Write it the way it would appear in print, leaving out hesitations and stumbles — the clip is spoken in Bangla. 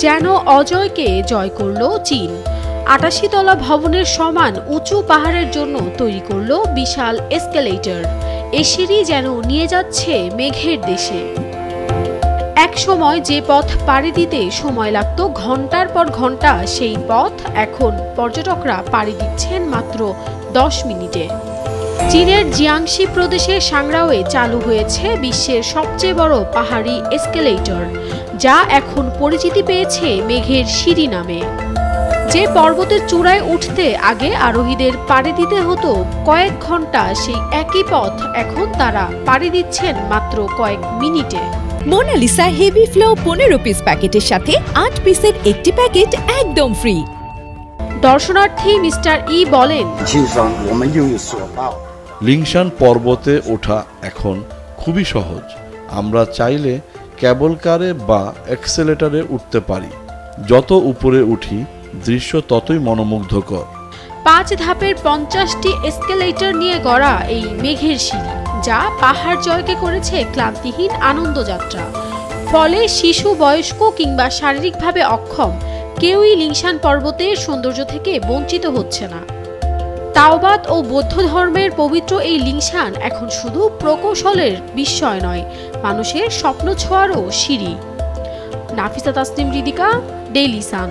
যেন অজয়কে জয় করল চীন। ৮৮ তলা ভবনের সমান উঁচু পাহাড়ের জন্য তৈরি করল বিশাল এসকেলেটর। এ সিঁড়ি যেন নিয়ে যাচ্ছে মেঘের দেশে। এক সময় যে পথ পাড়ি দিতে সময় লাগত ঘন্টার পর ঘন্টা, সেই পথ এখন পর্যটকরা পাড়ি দিচ্ছেন মাত্র 10 মিনিটে। চীনের জিয়াংশি প্রদেশের সাংরাওয়ে চালু হয়েছে বিশ্বের সবচেয়ে বড় পাহাড়ি এসকেলেটর, যা এখন পরিচিতি পেয়েছে মেঘের সিঁড়ি নামে। যে পর্বতের চূড়ায় উঠতে আগে আরোহীদের পাড়ি দিতে হতো কয়েক ঘন্টা, সেই একই পথ এখন তারা পাড়ি দিচ্ছেন মাত্র কয়েক মিনিটে। মোনালিসা হেভি ফ্লো 15 পিস প্যাকেটের সাথে 8 পিসের একটি প্যাকেট একদম ফ্রি। দর্শনার্থী মিস্টার ই বলেন, লিংশান পর্বতে ওঠা এখন খুবই সহজ। আমরা চাইলে কেবল কারে বা অ্যাক্সেলেটরে উঠতে পারি। যত উপরে উঠি দৃশ্য ততই মনোমুগ্ধকর। 5 ধাপের 50টি এসকেলেটর নিয়ে গড়া এই মেঘের সিঁড়ি, যা পাহাড় জয়কে করেছে ক্লান্তিহীন আনন্দযাত্রা। ফলে শিশু, বয়স্ক কিংবা শারীরিকভাবে অক্ষম কেউই লিংশান পর্বতের সৌন্দর্য থেকে বঞ্চিত হচ্ছে না। তাওবাদ ও বৌদ্ধ ধর্মের পবিত্র এই লিংশান এখন শুধু প্রকৌশলের বিস্ময় নয়, মানুষের স্বপ্ন ছোঁয়ারও সিঁড়ি। Nafisa Tasnim Ridhika, Daily Sun.